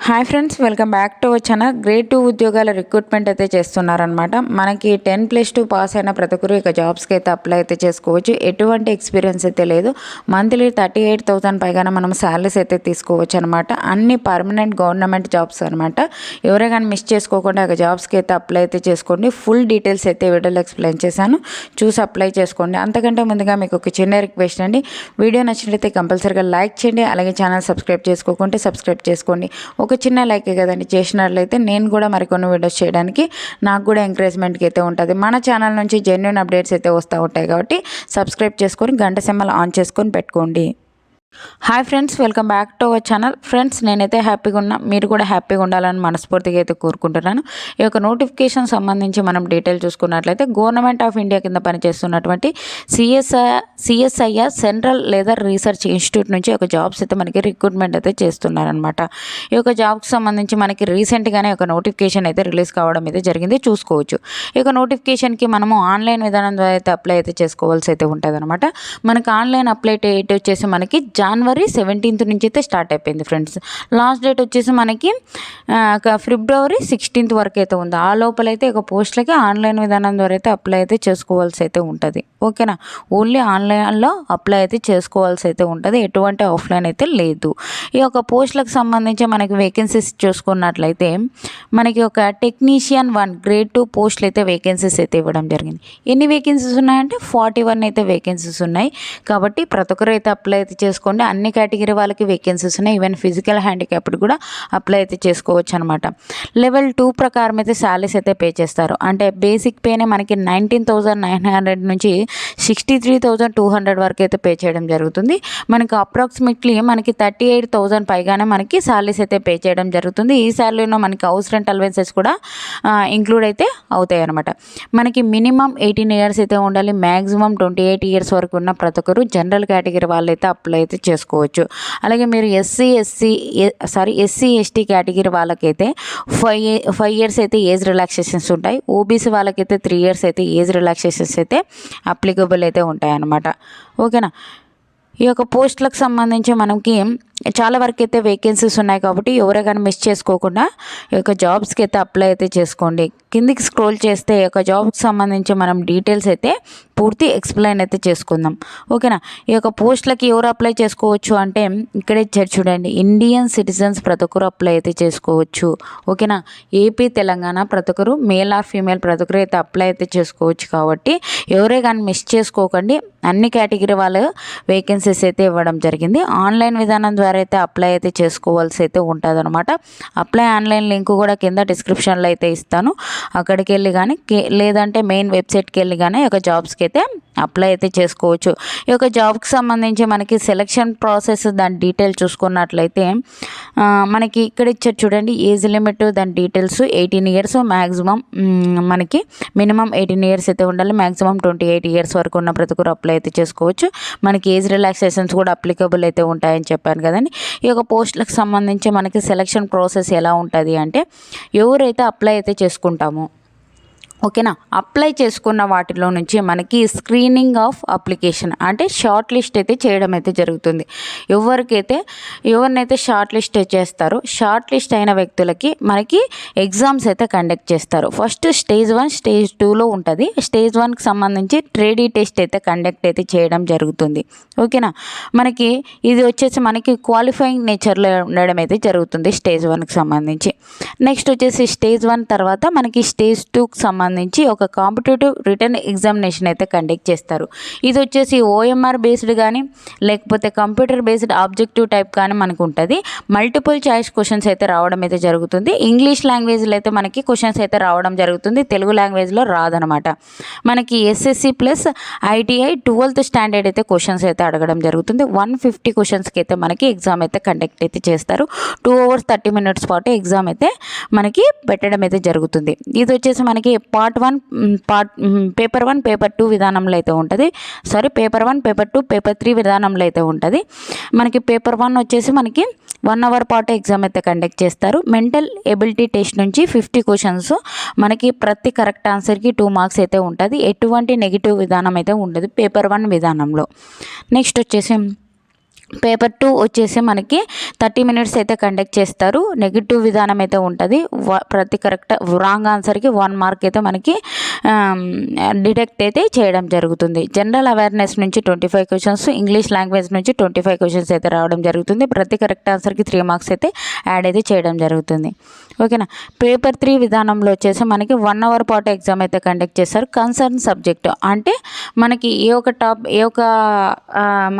Hi friends, welcome back to our channel. Grade 2 ఉద్యోగాల recruitment అయితే చేస్తున్నారనమాట. మనకి 10+2 పాస్ అయిన ప్రతి ఒక్కరు ఇక జాబ్స్కి అయితే అప్లై అయితే చేసుకోవచ్చు. ఎటువంటి ఎక్స్పీరియన్స్ అయితే లేదు. మంత్లీ 38,000 పైగానే మనం శాలరీస్ అయితే తీసుకోవచ్చు అనమాట. అన్ని పర్మనెంట్ గవర్నమెంట్ జాబ్స్ అనమాట. ఎవరే కానీ మిస్ చేసుకోకుండా ఇక జాబ్స్కి అయితే అప్లై అయితే చేసుకోండి. ఫుల్ డీటెయిల్స్ అయితే వీడియోలో ఎక్స్ప్లెయిన్ చేశాను, చూసి అప్లై చేసుకోండి. అంతకంటే ముందుగా మీకు ఒక చిన్న రిక్వెస్ట్ అండి, వీడియో నచ్చినట్లయితే కంపల్సరీగా లైక్ చేయండి. అలాగే ఛానల్ సబ్స్క్రైబ్ చేసుకోకుంటే సబ్స్క్రైబ్ చేసుకోండి. ఒక చిన్న లైక్ కదండి చేసినట్లయితే నేను కూడా మరికొన్ని వీడియోస్ చేయడానికి నాకు కూడా ఎంకరేజ్మెంట్కి అయితే ఉంటుంది. మన ఛానల్ నుంచి జెన్యూన్ అప్డేట్స్ అయితే వస్తూ ఉంటాయి కాబట్టి సబ్స్క్రైబ్ చేసుకొని గంట సింబల్ ఆన్ చేసుకొని పెట్టుకోండి. Hi friends, welcome back to our channel. Friends, నేనైతే హ్యాపీగా ఉన్నా, మీరు కూడా హ్యాపీగా ఉండాలని మనస్ఫూర్తిగా అయితే కోరుకుంటున్నాను. ఈ యొక్క నోటిఫికేషన్ సంబంధించి మనం డీటెయిల్ చూసుకున్నట్లయితే గవర్నమెంట్ ఆఫ్ ఇండియా కింద పనిచేస్తున్నటువంటి సిఎస్ఐఆర్ సెంట్రల్ లేదా రీసెర్చ్ ఇన్స్టిట్యూట్ నుంచి ఒక జాబ్స్ అయితే మనకి రిక్రూట్మెంట్ అయితే చేస్తున్నారనమాట. ఈ యొక్క జాబ్కి సంబంధించి మనకి రీసెంట్గానే ఒక నోటిఫికేషన్ అయితే రిలీజ్ కావడం అయితే జరిగింది, చూసుకోవచ్చు. ఈ యొక్క నోటిఫికేషన్కి మనము ఆన్లైన్ విధానం ద్వారా అయితే అప్లై అయితే చేసుకోవాల్సి అయితే ఉంటుంది అనమాట. మనకి ఆన్లైన్ అప్లై డేట్ వచ్చేసి మనకి జనవరి 17th నుంచి అయితే స్టార్ట్ అయిపోయింది ఫ్రెండ్స్. లాస్ట్ డేట్ వచ్చేసి మనకి ఫిబ్రవరి 16th వరకు అయితే ఉంది. ఆ లోపలైతే ఒక పోస్టులకి ఆన్లైన్ విధానం ద్వారా అయితే అప్లై అయితే చేసుకోవాల్సి అయితే ఉంటుంది. ఓకేనా, ఓన్లీ ఆన్లైన్లో అప్లై అయితే చేసుకోవాల్సి అయితే ఉంటుంది, ఎటువంటి ఆఫ్లైన్ అయితే లేదు. ఈ యొక్క పోస్టులకు సంబంధించి మనకి వేకెన్సీస్ చూసుకున్నట్లయితే మనకి ఒక టెక్నీషియన్ 1 గ్రేడ్ 2 పోస్టులు అయితే వేకెన్సీస్ అయితే ఇవ్వడం జరిగింది. ఎన్ని వేకెన్సీస్ ఉన్నాయంటే 41 అయితే వేకెన్సీస్ ఉన్నాయి. కాబట్టి ప్రతి ఒక్కరు అయితే అప్లై అయితే చేసుకోండి. అన్ని కేటగిరీ వాళ్ళకి వేకెన్సీస్ ఉన్నాయి. ఈవెన్ ఫిజికల్ హ్యాండిక్యాప్డ్ కూడా అప్లై అయితే చేసుకోవచ్చు అనమాట. లెవెల్ 2 ప్రకారం అయితే శాలరీస్ అయితే పే చేస్తారు. అంటే బేసిక్ పేనే మనకి 19,900 నుంచి 63,200 వరకు అయితే పే చేయడం జరుగుతుంది. మనకి అప్రాక్సిమేట్లీ మనకి 38,000 పైగానే మనకి శాలరీస్ అయితే పే చేయడం జరుగుతుంది. ఈ శాలరీలో మనకి హౌస్ రెంట్ అలవెన్సెస్ కూడా ఇంక్లూడ్ అయితే అవుతాయి అనమాట. మనకి మినిమం 18 ఇయర్స్ అయితే ఉండాలి. మ్యాక్సిమం 28 ఇయర్స్ వరకు ఉన్న ప్రతి ఒక్కరు జనరల్ కేటగిరీ వాళ్ళు అయితే అప్లై అయితే చేసుకోవచ్చు. అలాగే మీరు ఎస్సీ ఎస్టీ కేటగిరీ వాళ్ళకైతే 5 ఇయర్స్ అయితే ఏజ్ రిలాక్సేషన్స్ ఉంటాయి. ఓబీసీ వాళ్ళకైతే 3 ఇయర్స్ అయితే ఏజ్ రిలాక్సేషన్స్ అయితే అప్లికబుల్ అయితే ఉంటాయన్నమాట. ఓకేనా, ఈ యొక్క పోస్టులకు సంబంధించి మనకి చాలా వరకు అయితే వేకెన్సీస్ ఉన్నాయి కాబట్టి ఎవరే కానీ మిస్ చేసుకోకుండా ఈ యొక్క జాబ్స్కి అయితే అప్లై అయితే చేసుకోండి. కిందికి స్క్రోల్ చేస్తే ఈ యొక్క జాబ్కి సంబంధించి మనం డీటెయిల్స్ అయితే పూర్తి ఎక్స్ప్లెయిన్ అయితే చేసుకుందాం. ఓకేనా, ఈ యొక్క పోస్టులకి ఎవరు అప్లై చేసుకోవచ్చు అంటే ఇక్కడే చూడండి, ఇండియన్ సిటిజన్స్ ప్రతి ఒక్కరు అప్లై అయితే చేసుకోవచ్చు. ఓకేనా, ఏపీ తెలంగాణ ప్రతి ఒక్కరు మేల్ ఆర్ ఫీమేల్ ప్రతి ఒక్కరు అయితే అప్లై అయితే చేసుకోవచ్చు. కాబట్టి ఎవరే కానీ మిస్ చేసుకోకండి. అన్ని కేటగిరీ వాళ్ళు వేకెన్సీస్ అయితే ఇవ్వడం జరిగింది. ఆన్లైన్ విధానం ద్వారా అయితే అప్లై అయితే చేసుకోవాల్సి అయితే ఉంటుంది అనమాట. అప్లై ఆన్లైన్ లింక్ కూడా కింద డిస్క్రిప్షన్లో అయితే ఇస్తాను. అక్కడికి వెళ్ళి కానీ లేదంటే మెయిన్ వెబ్సైట్కి వెళ్ళి కానీ ఈ యొక్క జాబ్స్కి అయితే అప్లై అయితే చేసుకోవచ్చు. ఈ యొక్క జాబ్కి సంబంధించి మనకి సెలక్షన్ ప్రాసెస్ దాని డీటెయిల్ చూసుకున్నట్లయితే మనకి ఇక్కడ ఇచ్చారు చూడండి, ఏజ్ లిమిట్ దాని డీటెయిల్స్ 18 ఇయర్స్, మ్యాక్సిమం మనకి మినిమం 18 ఇయర్స్ అయితే ఉండాలి. మ్యాక్సిమం 28 ఇయర్స్ వరకు ఉన్న ప్రతి ఒక్కరు అప్లై అయితే చేసుకోవచ్చు. మనకి ఏజ్ రిలాక్సేషన్స్ కూడా అప్లికబుల్ అయితే ఉంటాయని చెప్పాను కదండి. ఈ యొక్క పోస్టులకు సంబంధించి మనకి సెలక్షన్ ప్రాసెస్ ఎలా ఉంటుంది అంటే ఎవరైతే అప్లై అయితే చేసుకుంటామో, ఓకేనా, అప్లై చేసుకున్న వాటిలో నుంచి మనకి స్క్రీనింగ్ ఆఫ్ అప్లికేషన్ అంటే షార్ట్ లిస్ట్ అయితే చేయడం అయితే జరుగుతుంది. ఎవరినైతే షార్ట్ లిస్ట్ చేస్తారో షార్ట్ లిస్ట్ అయిన వ్యక్తులకి మనకి ఎగ్జామ్స్ అయితే కండక్ట్ చేస్తారు. ఫస్ట్ స్టేజ్ 1 స్టేజ్ 2లో ఉంటుంది. స్టేజ్ 1కి సంబంధించి ట్రేడీ టెస్ట్ అయితే కండక్ట్ అయితే చేయడం జరుగుతుంది. ఓకేనా, మనకి ఇది వచ్చేసి మనకి క్వాలిఫైయింగ్ నేచర్లో ఉండడం అయితే జరుగుతుంది స్టేజ్ 1కి సంబంధించి. నెక్స్ట్ వచ్చేసి స్టేజ్ 1 తర్వాత మనకి స్టేజ్ 2కి సంబంధించి ఒక కాంపిటేటివ్ రిటర్న్ ఎగ్జామినేషన్ అయితే కండక్ట్ చేస్తారు. ఇది వచ్చేసి ఓఎంఆర్ బేస్డ్ కానీ లేకపోతే కంప్యూటర్ బేస్డ్ ఆబ్జెక్టివ్ టైప్ కానీ మనకు ఉంటుంది. మల్టిపుల్ చాయిస్ క్వశ్చన్స్ అయితే రావడం అయితే జరుగుతుంది. ఇంగ్లీష్ లాంగ్వేజ్లో అయితే మనకి క్వశ్చన్స్ అయితే రావడం జరుగుతుంది. తెలుగు లాంగ్వేజ్లో రాదనమాట. మనకి SSC plus ITI 12th standard అయితే క్వశ్చన్స్ అయితే అడగడం జరుగుతుంది. 150 క్వశ్చన్స్కి అయితే మనకి ఎగ్జామ్ అయితే కండక్ట్ అయితే చేస్తారు. 2 hours 30 minutes పాటు ఎగ్జామ్ అయితే మనకి పెట్టడం అయితే జరుగుతుంది. ఇది వచ్చేసి మనకి పేపర్ 1 పేపర్ 2 విధానంలో అయితే ఉంటుంది. పేపర్ 1 పేపర్ 2 పేపర్ 3 విధానంలో అయితే ఉంటుంది. మనకి పేపర్ 1 వచ్చేసి మనకి 1 అవర్ పాటు ఎగ్జామ్ అయితే కండక్ట్ చేస్తారు. మెంటల్ ఎబిలిటీ టెస్ట్ నుంచి 50 క్వశ్చన్స్, మనకి ప్రతి కరెక్ట్ ఆన్సర్కి 2 మార్క్స్ అయితే ఉంటుంది. ఎటువంటి నెగిటివ్ విధానం అయితే ఉండదు పేపర్ 1 విధానంలో. నెక్స్ట్ వచ్చేసి పేపర్ 2 వచ్చేసి మనకి 30 మినిట్స్ అయితే కండక్ట్ చేస్తారు. నెగిటివ్ విధానం అయితే ఉంటుంది. ప్రతి కరెక్ట్ రాంగ్ ఆన్సర్కి 1 మార్క్ అయితే మనకి డిటెక్ట్ అయితే చేయడం జరుగుతుంది. జనరల్ అవేర్నెస్ నుంచి 25 క్వశ్చన్స్, ఇంగ్లీష్ లాంగ్వేజ్ నుంచి 25 క్వశ్చన్స్ అయితే రావడం జరుగుతుంది. ప్రతి కరెక్ట్ ఆన్సర్కి 3 మార్క్స్ అయితే యాడ్ అయితే చేయడం జరుగుతుంది. ఓకేనా. పేపర్ 3 విధానంలో వచ్చేసి మనకి 1 అవర్ పాటు ఎగ్జామ్ అయితే కండక్ట్ చేస్తారు. కన్సర్న్ సబ్జెక్ట్ అంటే మనకి ఏ ఒక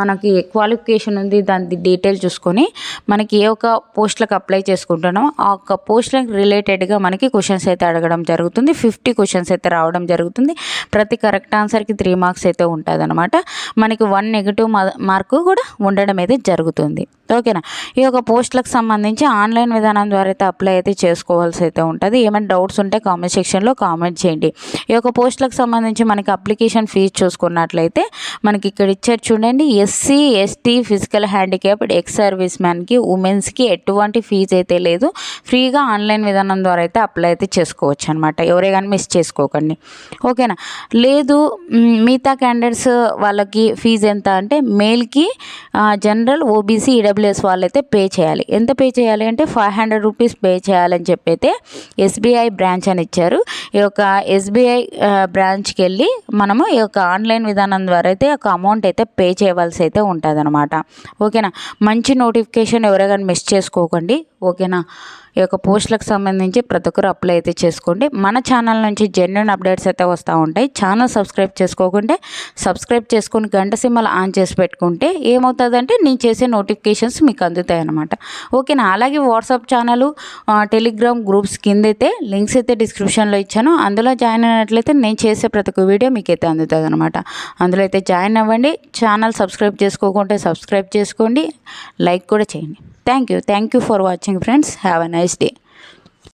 మనకి క్వాలిఫికేషన్ ఉంది, దాని డీటెయిల్ చూసుకొని మనకి ఏ ఒక పోస్టులకు అప్లై చేసుకుంటున్నామో ఆ ఒక్క పోస్టులకు రిలేటెడ్గా మనకి క్వశ్చన్స్ అయితే అడగడం జరుగుతుంది. 50 క్వశ్చన్స్ అయితే రావడం జరుగుతుంది. ప్రతి కరెక్ట్ ఆన్సర్కి 3 మార్క్స్ అయితే ఉంటుంది అనమాట. మనకి 1 నెగిటివ్ మార్కు కూడా ఉండడం అయితే జరుగుతుంది. ఓకేనా. ఈ యొక్క పోస్టులకు సంబంధించి ఆన్లైన్ విధానం ద్వారా అయితే అప్లై అయితే చేసుకోవాల్సి అయితే ఉంటుంది. ఏమైనా డౌట్స్ ఉంటే కామెంట్ సెక్షన్లో కామెంట్ చేయండి. ఈ యొక్క పోస్టులకు సంబంధించి మనకి అప్లికేషన్ ఫీజు చూసుకున్నట్లయితే మనకి ఇక్కడ ఇచ్చారు చూడండి. SC ST physical handicapped ex service మ్యాన్కి ఉమెన్స్కి ఎటువంటి ఫీజు అయితే లేదు. ఫ్రీగా ఆన్లైన్ విధానం ద్వారా అయితే అప్లై అయితే చేసుకోవచ్చు అనమాట. ఎవరే కానీ మిస్ చేసుకోకండి. ఓకేనా. లేదు మిగతా క్యాండిడేట్స్ వాళ్ళకి ఫీజు ఎంత అంటే మేల్కి జనరల్ ఓబీసీ ఈడబ్ల్యూఎస్ వాళ్ళైతే పే చేయాలి. ఎంత పే చేయాలి అంటే 500 రూపీస్ పే చేయాలని చెప్పి అయితే ఎస్బీఐ బ్రాంచ్ అని ఇచ్చారు. ఈ యొక్క ఎస్బీఐ బ్రాంచ్కి వెళ్ళి మనము ఈ యొక్క ఆన్లైన్ విధానం ద్వారా అయితే ఒక అమౌంట్ అయితే పే చేయవలసి అయితే ఉంటుంది అనమాట. ఓకేనా. మంచి నోటిఫికేషన్ ఎవరైనా మిస్ చేసుకోకండి. ఓకేనా. ఈ యొక్క పోస్టులకు సంబంధించి ప్రతి ఒక్కరు అప్లై అయితే చేసుకోండి. మన ఛానల్ నుంచి జెన్యూన్ అప్డేట్స్ అయితే వస్తూ ఉంటాయి. ఛానల్ సబ్స్క్రైబ్ చేసుకోకుంటే సబ్స్క్రైబ్ చేసుకొని గంట సింబల్ ఆన్ చేసి పెట్టుకుంటే ఏమవుతుందంటే నేను చేసే నోటిఫికేషన్స్ మీకు అందుతాయి అన్నమాట. ఓకేనా. అలాగే వాట్సాప్ ఛానల్, టెలిగ్రామ్ గ్రూప్స్ కింద అయితే లింక్స్ అయితే డిస్క్రిప్షన్లో ఇచ్చాను. అందులో జాయిన్ అయినట్లయితే నేను చేసే ప్రతి ఒక్క వీడియో మీకు అయితే అందుతుంది అనమాట. అందులో అయితే జాయిన్ అవ్వండి. ఛానల్ సబ్స్క్రైబ్ చేసుకోకుంటే సబ్స్క్రైబ్ చేసుకోండి. లైక్ కూడా చేయండి. Thank you for watching, friends. Have a nice day.